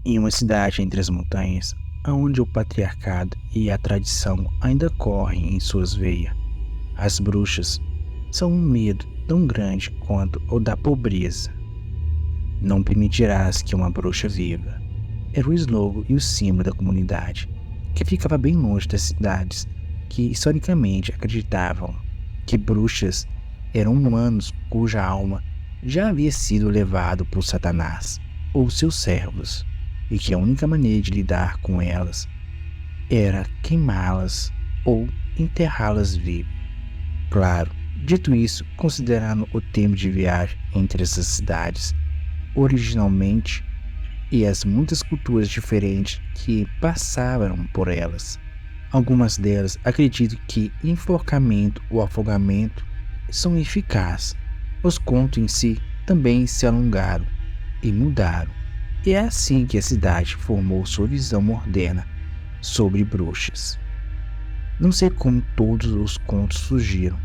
Em uma cidade entre as montanhas, onde o patriarcado e a tradição ainda correm em suas veias, as bruxas são um medo tão grande quanto o da pobreza. Não permitirás que uma bruxa viva. Era o slogan e o símbolo da comunidade, que ficava bem longe das cidades que historicamente acreditavam que bruxas eram humanos cuja alma já havia sido levado por Satanás ou seus servos, e que a única maneira de lidar com elas era queimá-las ou enterrá-las vivas. Claro, dito isso, considerando o tempo de viagem entre essas cidades, originalmente, e as muitas culturas diferentes que passaram por elas. Algumas delas acreditam que enforcamento ou afogamento são eficazes. Os contos em si também se alongaram e mudaram. E é assim que a cidade formou sua visão moderna sobre bruxas. Não sei como todos os contos surgiram.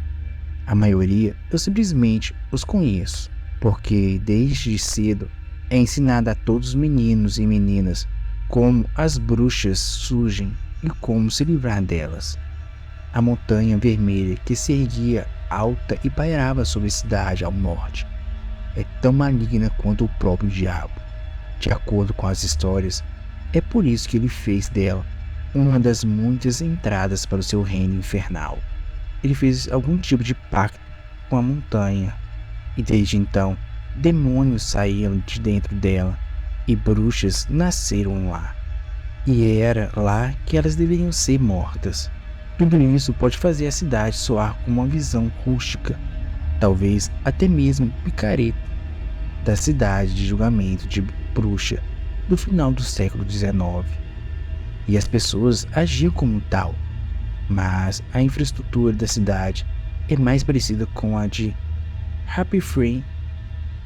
A maioria eu simplesmente os conheço, porque desde cedo é ensinado a todos os meninos e meninas como as bruxas surgem e como se livrar delas. A montanha vermelha que se erguia alta e pairava sobre a cidade ao norte é tão maligna quanto o próprio diabo. De acordo com as histórias, é por isso que ele fez dela uma das muitas entradas para o seu reino infernal. Ele fez algum tipo de pacto com a montanha, e desde então, demônios saíram de dentro dela e bruxas nasceram lá. E era lá que elas deveriam ser mortas. Tudo isso pode fazer a cidade soar como uma visão rústica, talvez até mesmo picareta, da cidade de julgamento de bruxa do final do século XIX. E as pessoas agiam como tal, mas a infraestrutura da cidade é mais parecida com a de Happy Free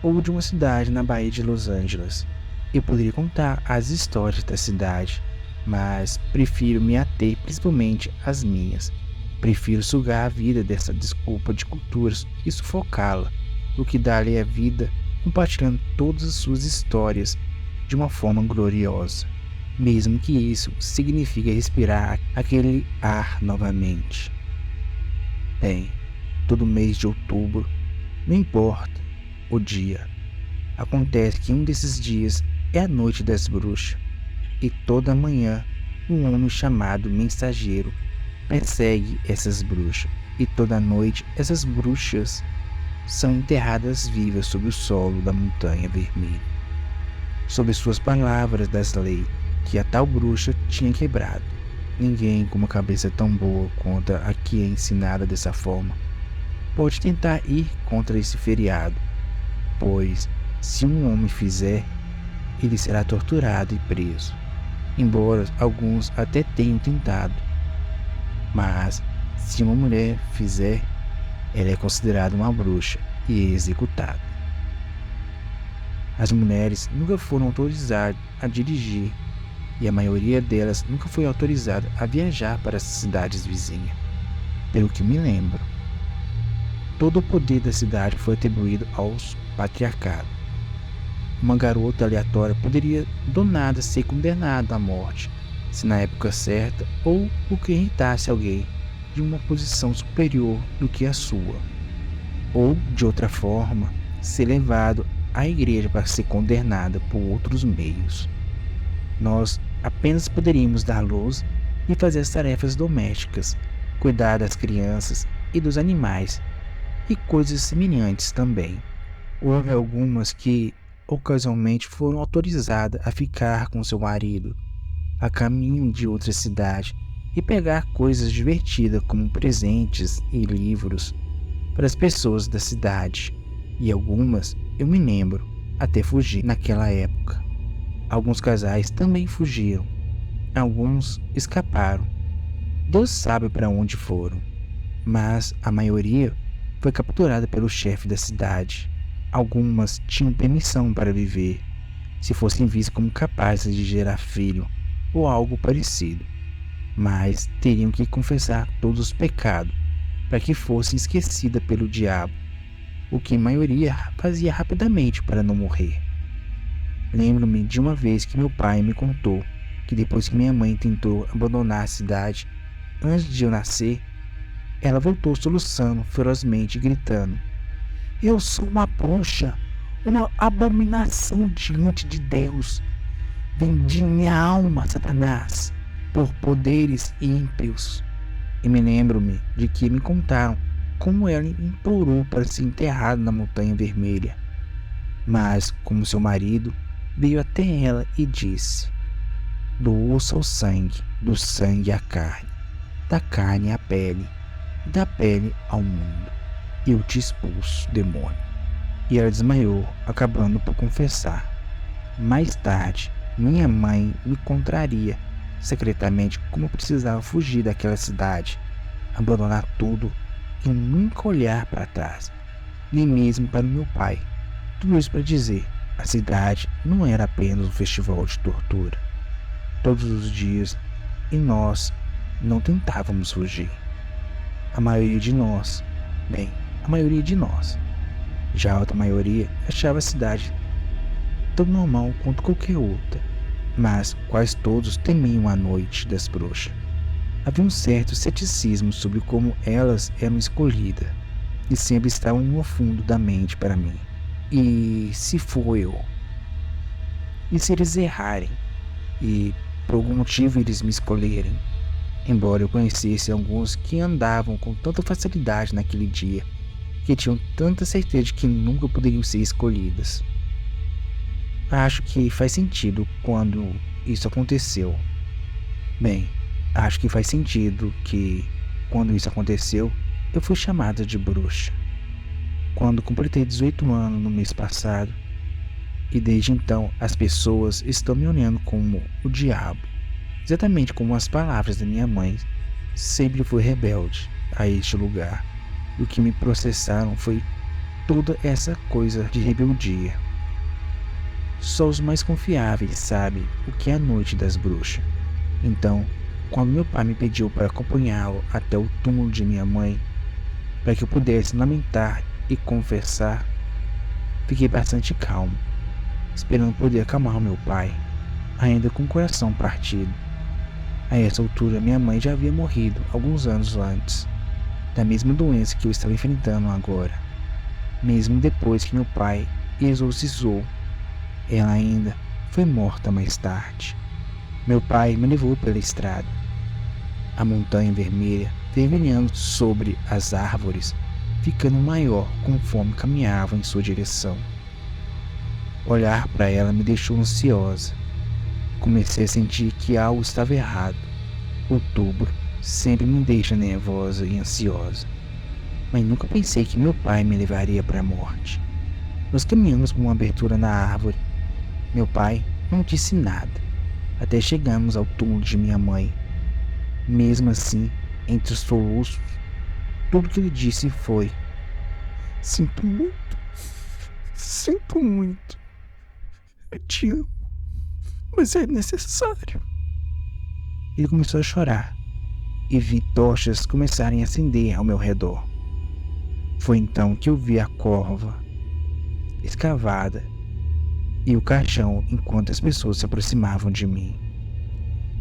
ou de uma cidade na Baía de Los Angeles. Eu poderia contar as histórias da cidade, mas prefiro me ater principalmente às minhas. Prefiro sugar a vida dessa desculpa de culturas e sufocá-la, do que dar-lhe a vida compartilhando todas as suas histórias de uma forma gloriosa, mesmo que isso signifique respirar aquele ar novamente. Bem, todo mês de outubro, não importa o dia, acontece que um desses dias é a noite das bruxas, e toda manhã um homem chamado mensageiro persegue essas bruxas, e toda noite essas bruxas são enterradas vivas sob o solo da montanha vermelha, sob suas palavras das leis que a tal bruxa tinha quebrado. Ninguém com uma cabeça tão boa quanto a que é ensinada dessa forma pode tentar ir contra esse feriado, pois se um homem fizer, ele será torturado e preso, embora alguns até tenham tentado. Mas se uma mulher fizer, ela é considerada uma bruxa e executada. As mulheres nunca foram autorizadas a dirigir, e a maioria delas nunca foi autorizada a viajar para as cidades vizinhas. Pelo que me lembro, todo o poder da cidade foi atribuído aos patriarcados. Uma garota aleatória poderia do nada ser condenada à morte, se na época certa, ou porque irritasse alguém de uma posição superior do que a sua, ou de outra forma, ser levado à igreja para ser condenada por outros meios. Nós apenas poderíamos dar luz e fazer as tarefas domésticas, cuidar das crianças e dos animais, e coisas semelhantes também. Houve algumas que ocasionalmente foram autorizadas a ficar com seu marido, a caminho de outra cidade, e pegar coisas divertidas como presentes e livros para as pessoas da cidade, e algumas, eu me lembro, até fugir naquela época. Alguns casais também fugiram, alguns escaparam, Deus sabe para onde foram, mas a maioria foi capturada pelo chefe da cidade. Algumas tinham permissão para viver, se fossem vistas como capazes de gerar filho ou algo parecido, mas teriam que confessar todos os pecados para que fossem esquecidas pelo diabo, o que a maioria fazia rapidamente para não morrer. Lembro-me de uma vez que meu pai me contou que depois que minha mãe tentou abandonar a cidade, antes de eu nascer, ela voltou soluçando ferozmente, gritando: "Eu sou uma bruxa, uma abominação diante de Deus. Vendi minha alma, Satanás, por poderes ímpios." E me lembro-me de que me contaram como ela implorou para ser enterrada na Montanha Vermelha. Mas, como seu marido, veio até ela e disse: "Do osso ao sangue, do sangue à carne, da carne à pele, da pele ao mundo. Eu te expulso, demônio." E ela desmaiou, acabando por confessar. Mais tarde, minha mãe me contraria secretamente como precisava fugir daquela cidade, abandonar tudo e nunca olhar para trás, nem mesmo para meu pai. Tudo isso para dizer, a cidade não era apenas um festival de tortura. Todos os dias, e nós não tentávamos fugir. A maioria de nós, a maioria de nós, já a outra maioria achava a cidade tão normal quanto qualquer outra, mas quase todos temiam a noite das bruxas. Havia um certo ceticismo sobre como elas eram escolhidas, e sempre estavam no fundo da mente para mim. E se for eu? E se eles errarem? E por algum motivo eles me escolherem? Embora eu conhecesse alguns que andavam com tanta facilidade naquele dia, que tinham tanta certeza de que nunca poderiam ser escolhidas. Acho que faz sentido quando isso aconteceu. Acho que faz sentido que, quando isso aconteceu, eu fui chamada de bruxa. Quando completei 18 anos no mês passado, e desde então as pessoas estão me olhando como o diabo. Exatamente como as palavras da minha mãe. Sempre fui rebelde a este lugar. E o que me processaram foi toda essa coisa de rebeldia. Só os mais confiáveis sabem o que é a noite das bruxas. Então, quando meu pai me pediu para acompanhá-lo até o túmulo de minha mãe, para que eu pudesse lamentar e confessar, fiquei bastante calmo, esperando poder acalmar meu pai, ainda com o coração partido. A essa altura, minha mãe já havia morrido alguns anos antes, da mesma doença que eu estava enfrentando agora. Mesmo depois que meu pai exorcizou, ela ainda foi morta mais tarde. Meu pai me levou pela estrada. A montanha vermelha vermelhando sobre as árvores, ficando maior conforme caminhava em sua direção. Olhar para ela me deixou ansiosa. Comecei a sentir que algo estava errado. Outubro sempre me deixa nervosa e ansiosa, mas nunca pensei que meu pai me levaria para a morte. Nós caminhamos por uma abertura na árvore. Meu pai não disse nada, até chegamos ao túmulo de minha mãe. Mesmo assim, entre os soluços, tudo que ele disse foi: "Sinto muito, eu te amo, mas é necessário." Ele começou a chorar, e vi tochas começarem a acender ao meu redor. Foi então que eu vi a cova escavada e o caixão enquanto as pessoas se aproximavam de mim.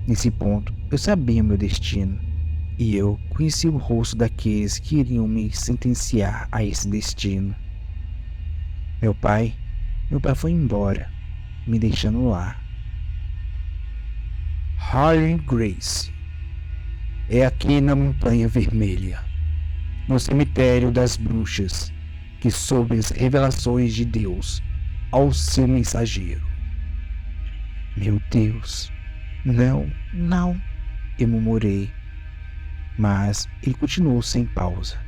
Nesse ponto, eu sabia o meu destino, e eu conhecia o rosto daqueles que iriam me sentenciar a esse destino. Meu pai foi embora, me deixando lá. Harley Grace. É aqui na Montanha Vermelha, no cemitério das bruxas, que soube as revelações de Deus ao seu mensageiro. Meu Deus, não, eu murmurei, mas ele continuou sem pausa.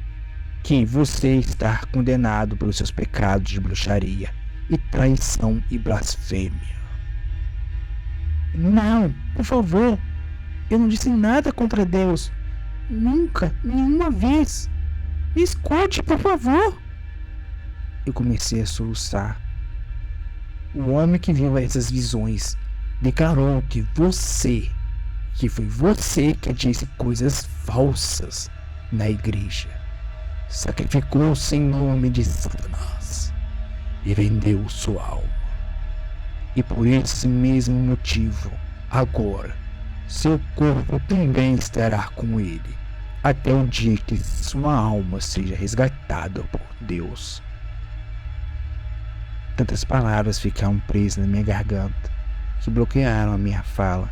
Que você está condenado pelos seus pecados de bruxaria e traição e blasfêmia. Não, por favor, eu não disse nada contra Deus. Nunca, nenhuma vez. Me escute, por favor. Eu comecei a soluçar. O homem que viu essas visões declarou que foi você que disse coisas falsas na igreja. Sacrificou-se em nome de Satanás e vendeu sua alma. E por esse mesmo motivo, agora, seu corpo também estará com ele, até o dia que sua alma seja resgatada por Deus. Tantas palavras ficaram presas na minha garganta, que bloquearam a minha fala,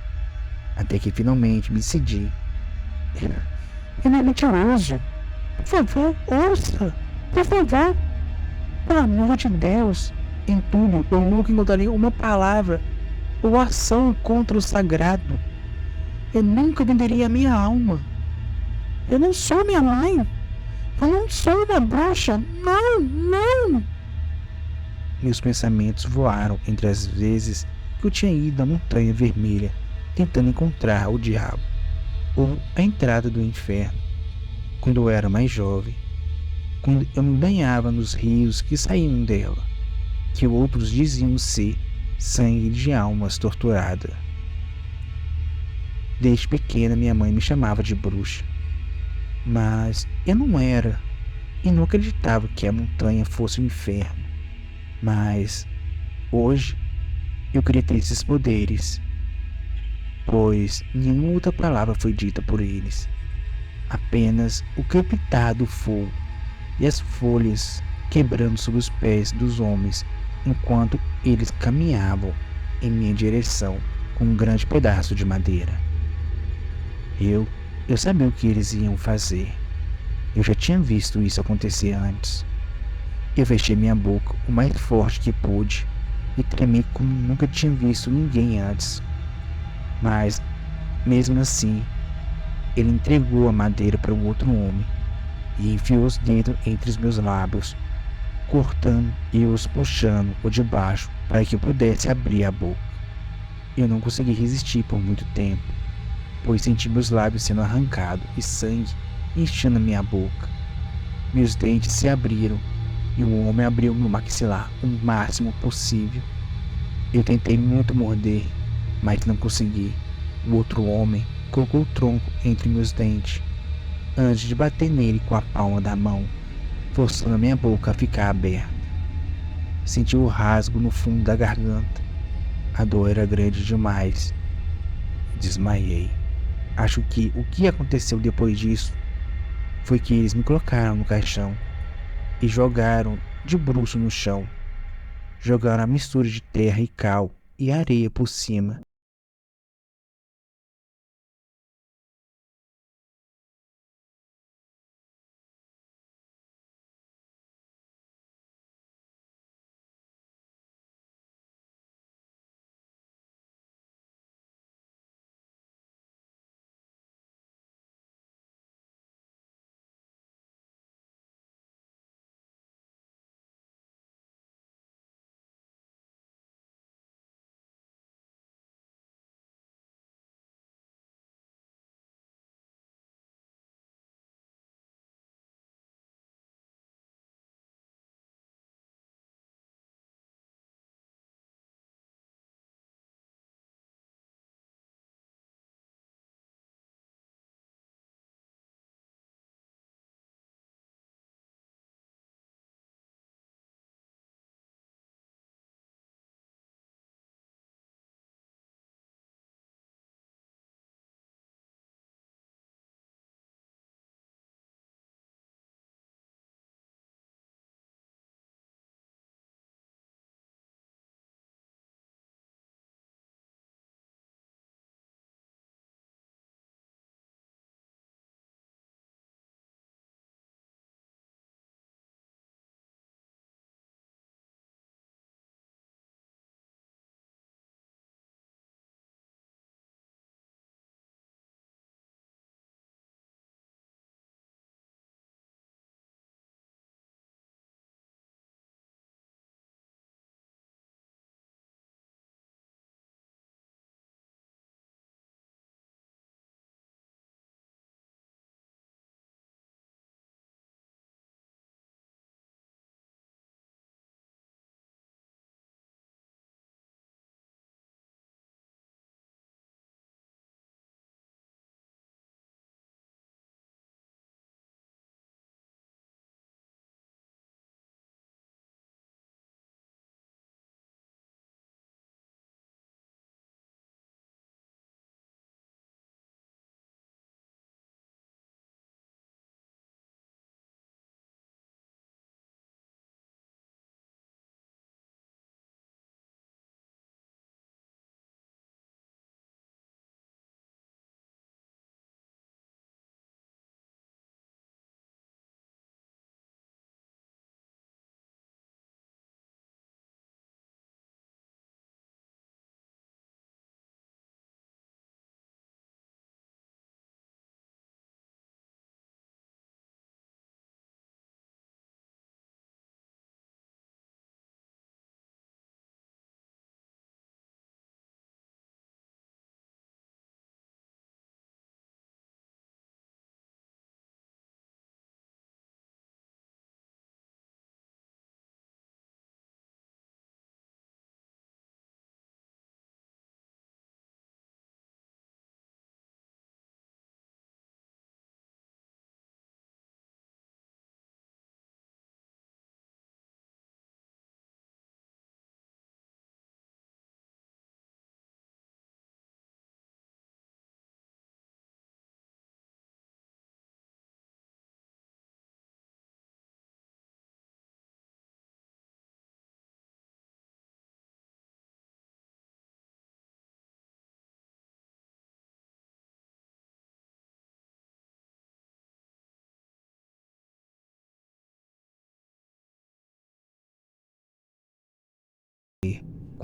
até que finalmente me decidi. Ele é mentiroso. Por favor, ouça. Por favor. Pelo amor de Deus. Em tudo, eu nunca encontraria uma palavra ou ação contra o sagrado. Eu nunca venderia a minha alma. Eu não sou minha mãe. Eu não sou uma bruxa. Não, não. Meus pensamentos voaram entre as vezes que eu tinha ido à Montanha Vermelha tentando encontrar o diabo ou a entrada do inferno quando eu era mais jovem, quando eu me banhava nos rios que saíam dela, que outros diziam ser sangue de almas torturadas. Desde pequena minha mãe me chamava de bruxa, mas eu não era e não acreditava que a montanha fosse o inferno. Mas hoje eu queria ter esses poderes, pois nenhuma outra palavra foi dita por eles, apenas o crepitar do fogo e as folhas quebrando sob os pés dos homens enquanto eles caminhavam em minha direção com um grande pedaço de madeira. Eu, eu sabia o que eles iam fazer. Eu já tinha visto isso acontecer antes. Eu fechei minha boca o mais forte que pude e tremi como nunca tinha visto ninguém antes. Mas, mesmo assim, ele entregou a madeira para um outro homem e enfiou os dedos entre os meus lábios, cortando e os puxando por debaixo para que eu pudesse abrir a boca. Eu não consegui resistir por muito tempo, pois senti meus lábios sendo arrancados e sangue enchendo minha boca. Meus dentes se abriram e o homem abriu meu maxilar o máximo possível. Eu tentei muito morder, mas não consegui. O outro homem colocou o tronco entre meus dentes, antes de bater nele com a palma da mão, forçando a minha boca a ficar aberta. Senti o rasgo no fundo da garganta. A dor era grande demais. Desmaiei. Acho que o que aconteceu depois disso foi que eles me colocaram no caixão e jogaram de bruço no chão. Jogaram a mistura de terra e cal e areia por cima.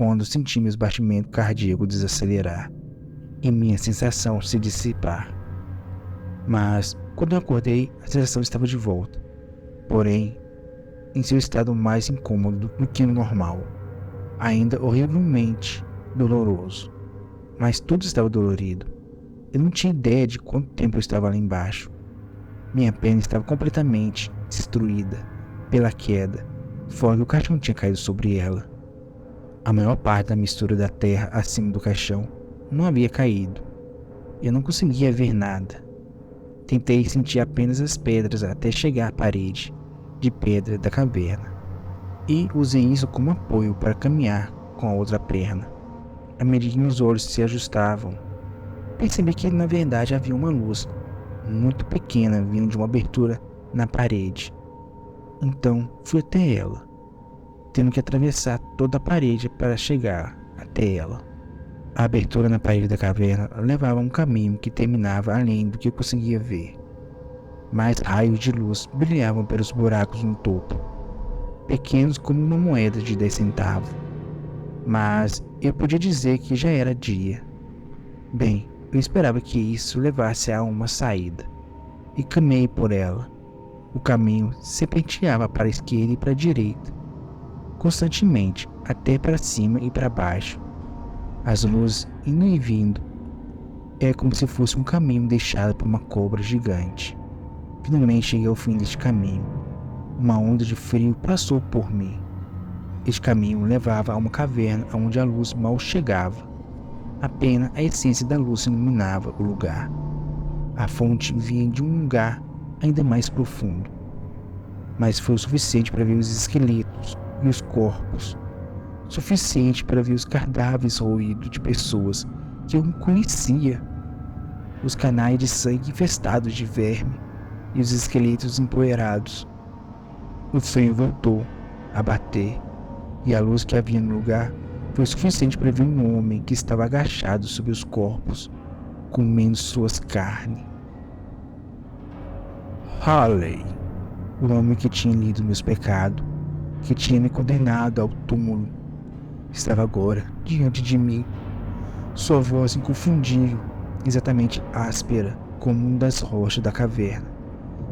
quando senti meus batimentos cardíacos desacelerar e minha sensação se dissipar. Mas, quando eu acordei, a sensação estava de volta, porém, em seu estado mais incômodo do que o normal, ainda horrivelmente doloroso. Mas tudo estava dolorido. Eu não tinha ideia de quanto tempo eu estava lá embaixo. Minha perna estava completamente destruída pela queda, fora que o caixão tinha caído sobre ela. A maior parte da mistura da terra acima do caixão não havia caído. Eu não conseguia ver nada. Tentei sentir apenas as pedras até chegar à parede de pedra da caverna, e usei isso como apoio para caminhar com a outra perna. À medida que meus olhos se ajustavam, percebi que na verdade havia uma luz muito pequena vindo de uma abertura na parede. Então fui até ela, tendo que atravessar toda a parede para chegar até ela. A abertura na parede da caverna levava a um caminho que terminava além do que eu conseguia ver. Mais raios de luz brilhavam pelos buracos no topo, pequenos como uma moeda de 10 centavos. Mas eu podia dizer que já era dia. Bem, eu esperava que isso levasse a uma saída, e caminhei por ela. O caminho serpenteava para a esquerda e para a direita, constantemente, até para cima e para baixo. As luzes indo e vindo. É como se fosse um caminho deixado por uma cobra gigante. Finalmente cheguei ao fim deste caminho. Uma onda de frio passou por mim. Este caminho levava a uma caverna onde a luz mal chegava. Apenas a essência da luz iluminava o lugar. A fonte vinha de um lugar ainda mais profundo. Mas foi o suficiente para ver os esqueletos e os corpos. Suficiente para ver os cadáveres roídos de pessoas que eu não conhecia. Os canais de sangue infestados de verme e os esqueletos empoeirados. O sonho voltou a bater, e a luz que havia no lugar foi suficiente para ver um homem que estava agachado sobre os corpos, comendo suas carnes. Halley, o homem que tinha lido meus pecados, que tinha me condenado ao túmulo, estava agora diante de mim. Sua voz inconfundível, exatamente áspera como uma das rochas da caverna.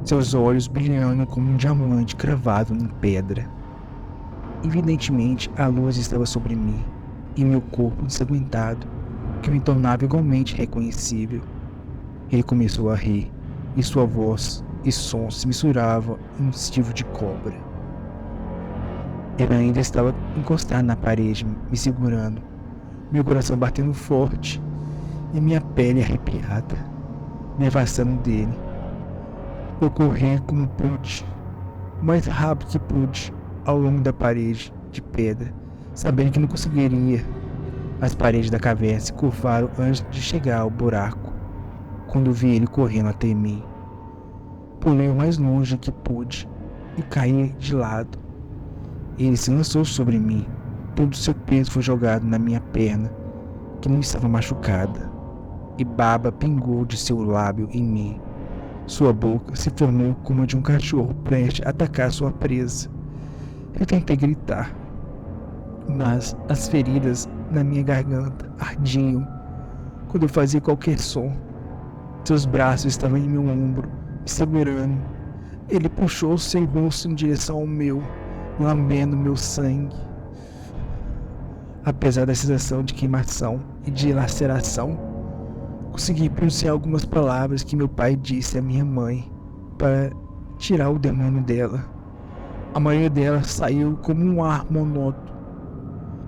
Seus olhos brilhando como um diamante cravado em pedra. Evidentemente, a luz estava sobre mim, e meu corpo ensanguentado, que me tornava igualmente reconhecível. Ele começou a rir, e sua voz e som se misturavam em um estivo de cobra. Ele ainda estava encostado na parede, me segurando, meu coração batendo forte, e minha pele arrepiada, me afastando dele. Eu corri como pude, o mais rápido que pude, ao longo da parede de pedra, sabendo que não conseguiria. As paredes da caverna se curvaram antes de chegar ao buraco. Quando vi ele correndo até mim, pulei o mais longe que pude e caí de lado. Ele se lançou sobre mim. Todo seu peso foi jogado na minha perna, que não estava machucada, e baba pingou de seu lábio em mim. Sua boca se formou como a de um cachorro prestes a atacar sua presa. Eu tentei gritar, mas as feridas na minha garganta ardiam quando eu fazia qualquer som. Seus braços estavam em meu ombro, me segurando. Ele puxou seu rosto em direção ao meu, lambendo meu sangue. Apesar da sensação de queimação e de laceração, consegui pronunciar algumas palavras que meu pai disse à minha mãe para tirar o demônio dela. A maioria delas saiu como um ar monótono.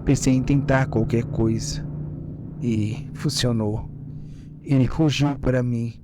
Pensei em tentar qualquer coisa e funcionou. Ele rugiu para mim.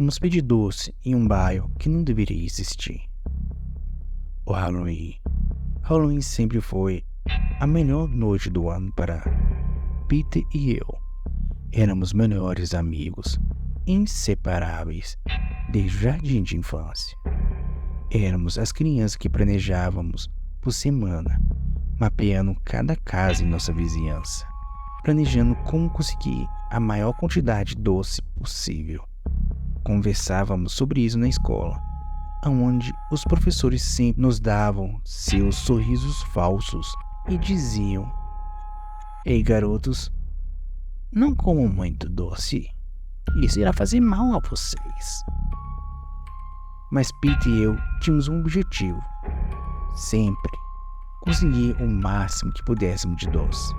Fomos pedir doce em um bairro que não deveria existir. O Halloween. Halloween sempre foi a melhor noite do ano para Peter e eu. Éramos melhores amigos, inseparáveis, desde o jardim de infância. Éramos as crianças que planejávamos por semana, mapeando cada casa em nossa vizinhança, planejando como conseguir a maior quantidade de doce possível. Conversávamos sobre isso na escola, onde os professores sempre nos davam seus sorrisos falsos e diziam: "Ei, garotos, não comam muito doce, isso irá fazer mal a vocês." Mas Pete e eu tínhamos um objetivo: sempre conseguir o máximo que pudéssemos de doce.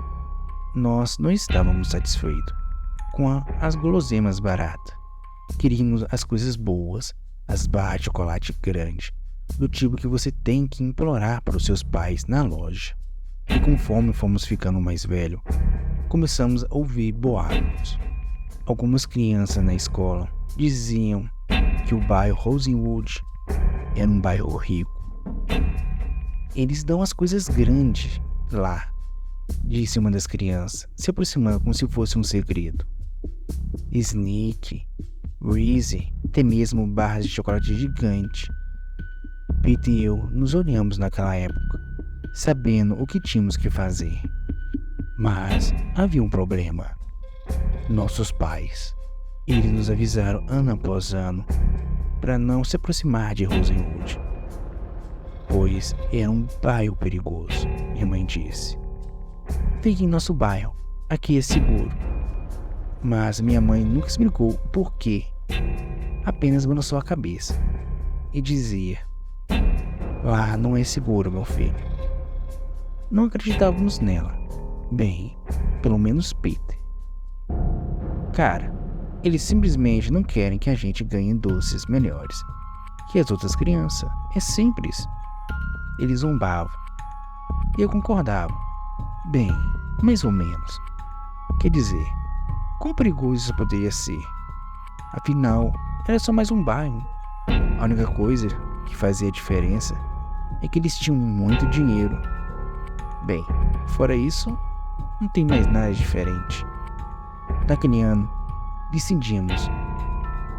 Nós não estávamos satisfeitos com as guloseimas baratas. Queríamos as coisas boas, as barras de chocolate grande, do tipo que você tem que implorar para os seus pais na loja. E conforme fomos ficando mais velhos, começamos a ouvir boatos. Algumas crianças na escola diziam que o bairro Rosewood era um bairro rico. "Eles dão as coisas grandes lá", disse uma das crianças, se aproximando como se fosse um segredo. Snick, Reese, até mesmo barras de chocolate gigante. Pete e eu nos olhamos naquela época, sabendo o que tínhamos que fazer. Mas havia um problema. Nossos pais. Eles nos avisaram ano após ano para não se aproximar de Rosewood, pois era um bairro perigoso. Minha mãe disse: "Fique em nosso bairro, aqui é seguro." Mas minha mãe nunca explicou o porquê, apenas balançou a cabeça e dizia: "Lá não é seguro, meu filho." Não acreditávamos nela. Bem, pelo menos Peter. "Cara, eles simplesmente não querem que a gente ganhe doces melhores que as outras crianças. É simples." Eles zombavam. E eu concordava. Bem, mais ou menos. Quer dizer, quão perigoso isso poderia ser? Afinal, era só mais um bairro. A única coisa que fazia diferença é que eles tinham muito dinheiro. Bem, fora isso, não tem mais nada diferente. Naquele ano, decidimos.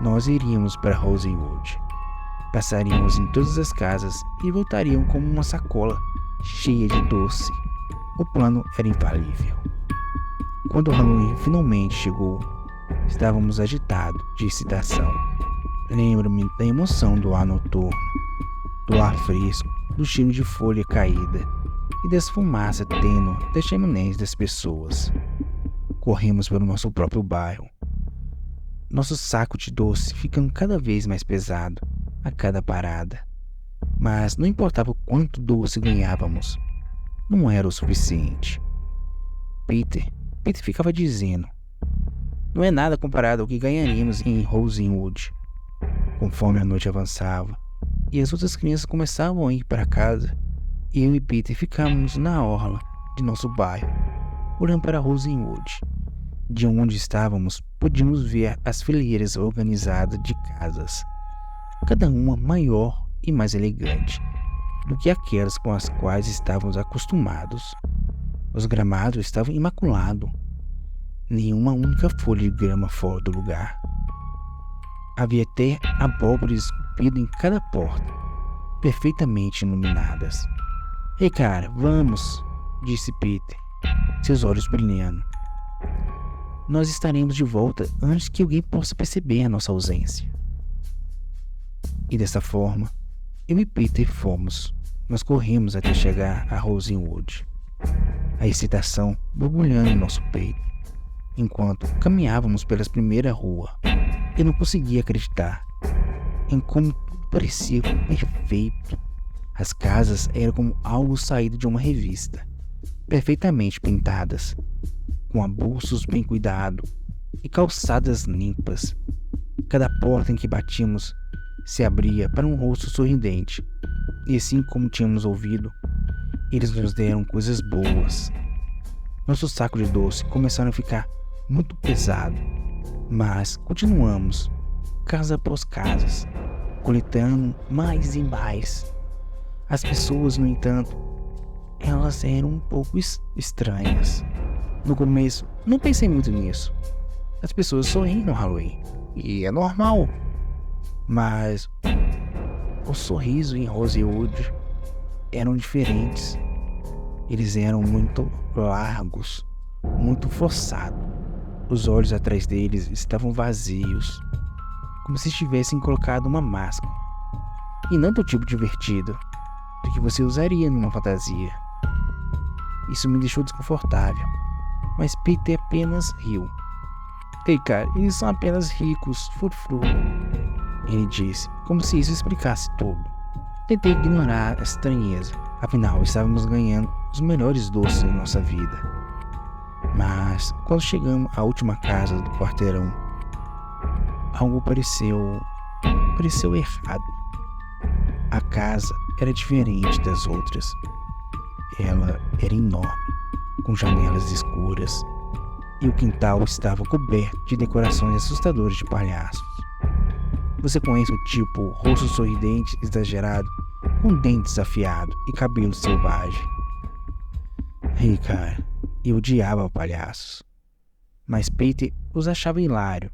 Nós iríamos para Rosewood. Passaríamos em todas as casas e voltaríamos com uma sacola cheia de doce. O plano era infalível. Quando o Halloween finalmente chegou, estávamos agitados de excitação. Lembro-me da emoção do ar noturno, do ar fresco, do cheiro de folha caída e das fumaças tênues das chaminés das pessoas. Corremos pelo nosso próprio bairro, nosso saco de doce ficando cada vez mais pesado a cada parada. Mas não importava o quanto doce ganhávamos, não era o suficiente. Peter ficava dizendo: "Não é nada comparado ao que ganharíamos em Rosewood." Conforme a noite avançava e as outras crianças começavam a ir para casa, eu e Peter ficávamos na orla de nosso bairro, olhando para Rosewood. De onde estávamos, podíamos ver as fileiras organizadas de casas, cada uma maior e mais elegante do que aquelas com as quais estávamos acostumados. Os gramados estavam imaculados, nenhuma única folha de grama fora do lugar. Havia até abóboras esculpidas em cada porta, perfeitamente iluminadas. "Ei, cara, vamos", disse Peter, seus olhos brilhando. "Nós estaremos de volta antes que alguém possa perceber a nossa ausência." E dessa forma, eu e Peter fomos. Nós corremos até chegar a Rosewood, a excitação borbulhando em nosso peito. Enquanto caminhávamos pelas primeiras ruas, eu não conseguia acreditar em como tudo parecia perfeito. As casas eram como algo saído de uma revista, perfeitamente pintadas, com arbustos bem cuidados e calçadas limpas. Cada porta em que batíamos se abria para um rosto sorridente, e assim como tínhamos ouvido, eles nos deram coisas boas. Nosso saco de doce começaram a ficar muito pesado, mas continuamos. casa após casa, coletando mais e mais. As pessoas, no entanto, elas eram um pouco estranhas. No começo, não pensei muito nisso. As pessoas sorriem no Halloween, e é normal. Mas o sorriso em Rosewood eram diferentes. Eles eram muito largos, muito forçados. Os olhos atrás deles estavam vazios, como se tivessem colocado uma máscara. E não do tipo divertido, do que você usaria numa fantasia. Isso me deixou desconfortável, mas Peter apenas riu. Ei, cara, eles são apenas ricos, frufru, ele disse, como se isso explicasse tudo. Tentei ignorar a estranheza, afinal estávamos ganhando os melhores doces da nossa vida. Mas, quando chegamos à última casa do quarteirão, algo pareceu errado. A casa era diferente das outras. Ela era enorme, com janelas escuras, e o quintal estava coberto de decorações assustadoras de palhaços. Você conhece o tipo rosto sorridente exagerado, com dentes afiados e cabelo selvagem. Ei, cara, eu odiava palhaços, mas Peter os achava hilário.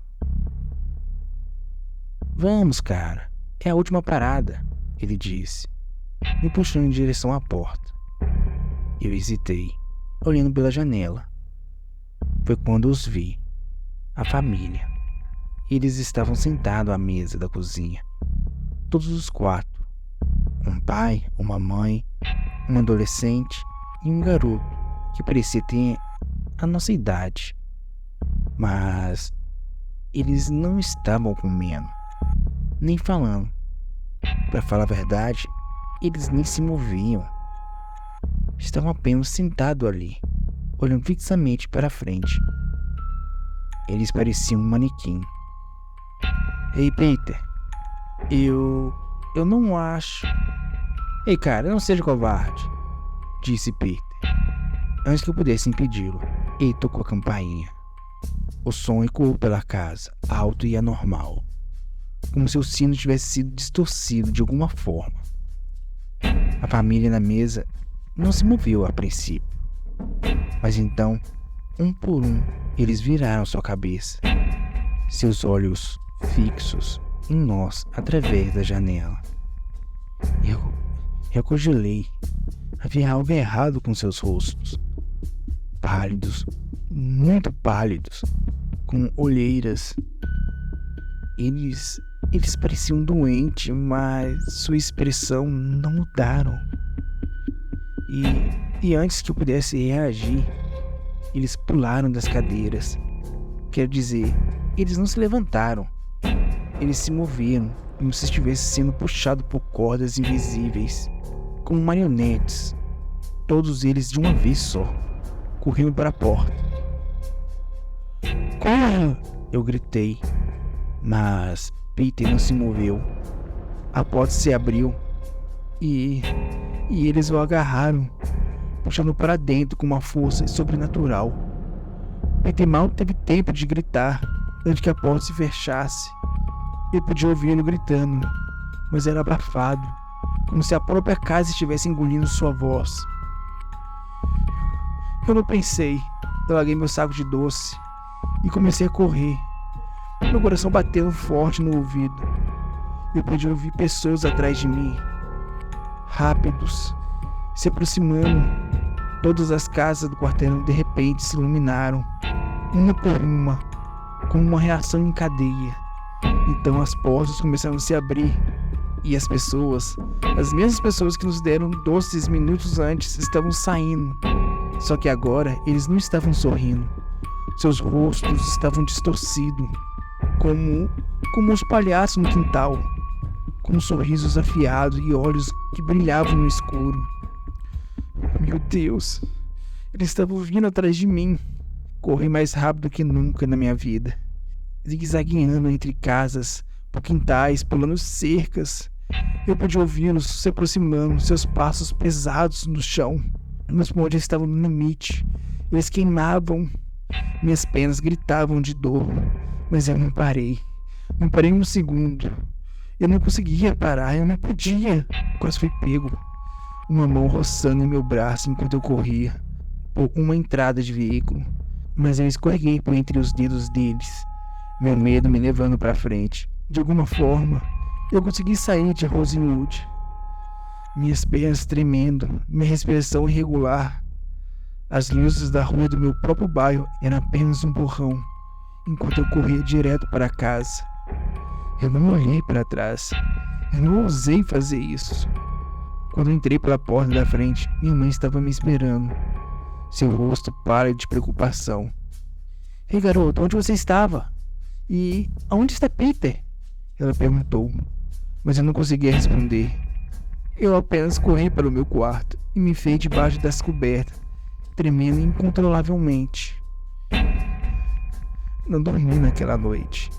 Vamos, cara, é a última parada, ele disse, me puxando em direção à porta. Eu hesitei, olhando pela janela. Foi quando os vi, a família. Eles estavam sentados à mesa da cozinha, todos os quatro. Um pai, uma mãe, um adolescente e um garoto que parecia ter a nossa idade. Mas eles não estavam comendo, nem falando. Para falar a verdade, eles nem se moviam. Estavam apenas sentados ali, olhando fixamente para frente. Eles pareciam um manequim. Ei, Peter, eu não acho... Ei, cara, não seja covarde, disse Peter. Antes que eu pudesse impedi-lo, ele tocou a campainha. O som ecoou pela casa, alto e anormal, como se o sino tivesse sido distorcido de alguma forma. A família na mesa não se moveu a princípio, mas então, um por um, eles viraram sua cabeça, seus olhos fixos em nós através da janela. Eu congelei. Havia algo errado com seus rostos. Pálidos, muito pálidos, com olheiras. Eles pareciam doentes, mas sua expressão não mudaram. E antes que eu pudesse reagir, eles pularam das cadeiras. Quero dizer, eles não se levantaram. Eles se moveram, como se estivessem sendo puxados por cordas invisíveis, como marionetes. Todos eles de uma vez só, correndo para a porta. Corra! Eu gritei, mas Peter não se moveu. A porta se abriu e eles o agarraram, puxando para dentro com uma força sobrenatural. Peter mal teve tempo de gritar antes que a porta se fechasse. Eu podia ouvi-lo gritando, mas era abafado, como se a própria casa estivesse engolindo sua voz. Eu não pensei. Eu larguei meu saco de doce e comecei a correr, meu coração batendo forte no ouvido. Eu podia ouvir pessoas atrás de mim, rápidos, se aproximando. Todas as casas do quarteirão de repente se iluminaram, uma por uma, como uma reação em cadeia. Então as portas começaram a se abrir e as mesmas pessoas que nos deram doces minutos antes, estavam saindo. Só que agora eles não estavam sorrindo. Seus rostos estavam distorcidos, como os palhaços no quintal, com sorrisos afiados e olhos que brilhavam no escuro. Meu Deus, eles estavam vindo atrás de mim. Corri mais rápido que nunca na minha vida, zigue-zagueando entre casas, por quintais, pulando cercas. Eu podia ouvi-los se aproximando, seus passos pesados no chão. Meus pulmões estavam no limite, eles queimavam. Minhas pernas gritavam de dor, mas eu não parei. Não parei um segundo. Eu não conseguia parar, eu não podia. Quase fui pego. Uma mão roçando em meu braço enquanto eu corria por uma entrada de veículo. Mas eu escorreguei por entre os dedos deles, meu medo me levando para frente. De alguma forma, eu consegui sair de Rosewood. Minhas pernas tremendo, minha respiração irregular. As luzes da rua do meu próprio bairro eram apenas um borrão, enquanto eu corria direto para casa. Eu não olhei para trás. Eu não ousei fazer isso. Quando entrei pela porta da frente, minha mãe estava me esperando, seu rosto pálido de preocupação. Ei, garoto, onde você estava? E aonde está Peter? Ela perguntou, mas eu não conseguia responder. Eu apenas corri para o meu quarto e me enfiei debaixo das cobertas, tremendo incontrolavelmente. Não dormi naquela noite.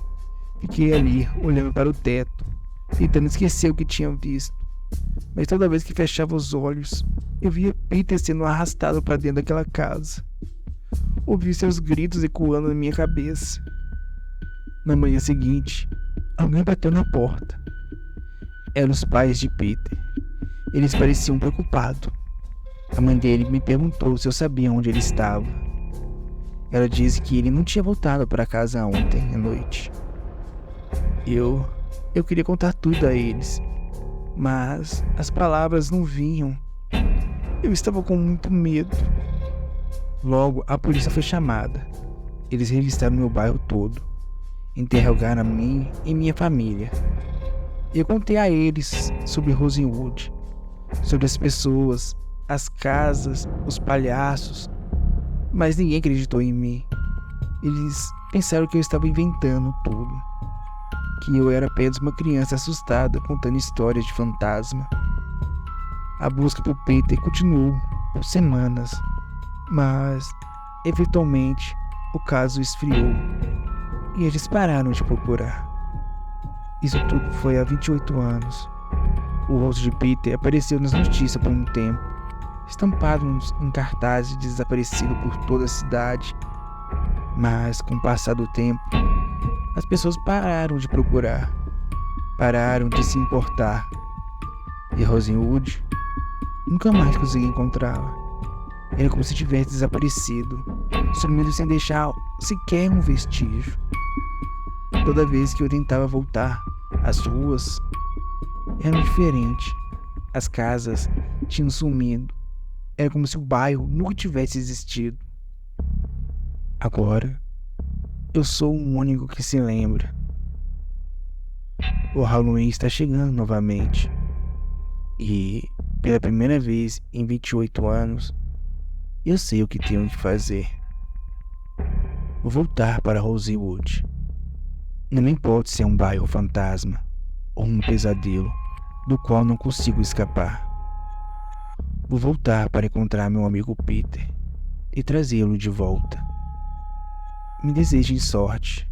Fiquei ali, olhando para o teto, tentando esquecer o que tinha visto. Mas toda vez que fechava os olhos, eu via Peter sendo arrastado para dentro daquela casa. Ouvi seus gritos ecoando na minha cabeça. Na manhã seguinte, alguém bateu na porta. Eram os pais de Peter. Eles pareciam preocupados. A mãe dele me perguntou se eu sabia onde ele estava. Ela disse que ele não tinha voltado para casa ontem à noite. Eu queria contar tudo a eles, mas as palavras não vinham. Eu estava com muito medo. Logo, a polícia foi chamada. Eles revistaram meu bairro todo, interrogaram a mim e minha família. Eu contei a eles sobre Rosewood, sobre as pessoas, as casas, os palhaços, mas ninguém acreditou em mim. Eles pensaram que eu estava inventando tudo, que eu era apenas uma criança assustada contando histórias de fantasma. A busca por Peter continuou por semanas, mas eventualmente o caso esfriou e eles pararam de procurar. Isso tudo foi há 28 anos. O rosto de Peter apareceu nas notícias por um tempo, estampado em cartazes desaparecido por toda a cidade. Mas com o passar do tempo, as pessoas pararam de procurar, pararam de se importar. E Rosewood nunca mais consegui encontrá-la. Era como se tivesse desaparecido, sumido sem deixar sequer um vestígio. Toda vez que eu tentava voltar, as ruas eram diferentes. As casas tinham sumido. Era como se o bairro nunca tivesse existido. Agora, eu sou o único que se lembra. O Halloween está chegando novamente. E, pela primeira vez em 28 anos, eu sei o que tenho que fazer. Vou voltar para Rosewood. Não me importa se é um bairro fantasma ou um pesadelo do qual não consigo escapar. Vou voltar para encontrar meu amigo Peter e trazê-lo de volta. Me desejem sorte.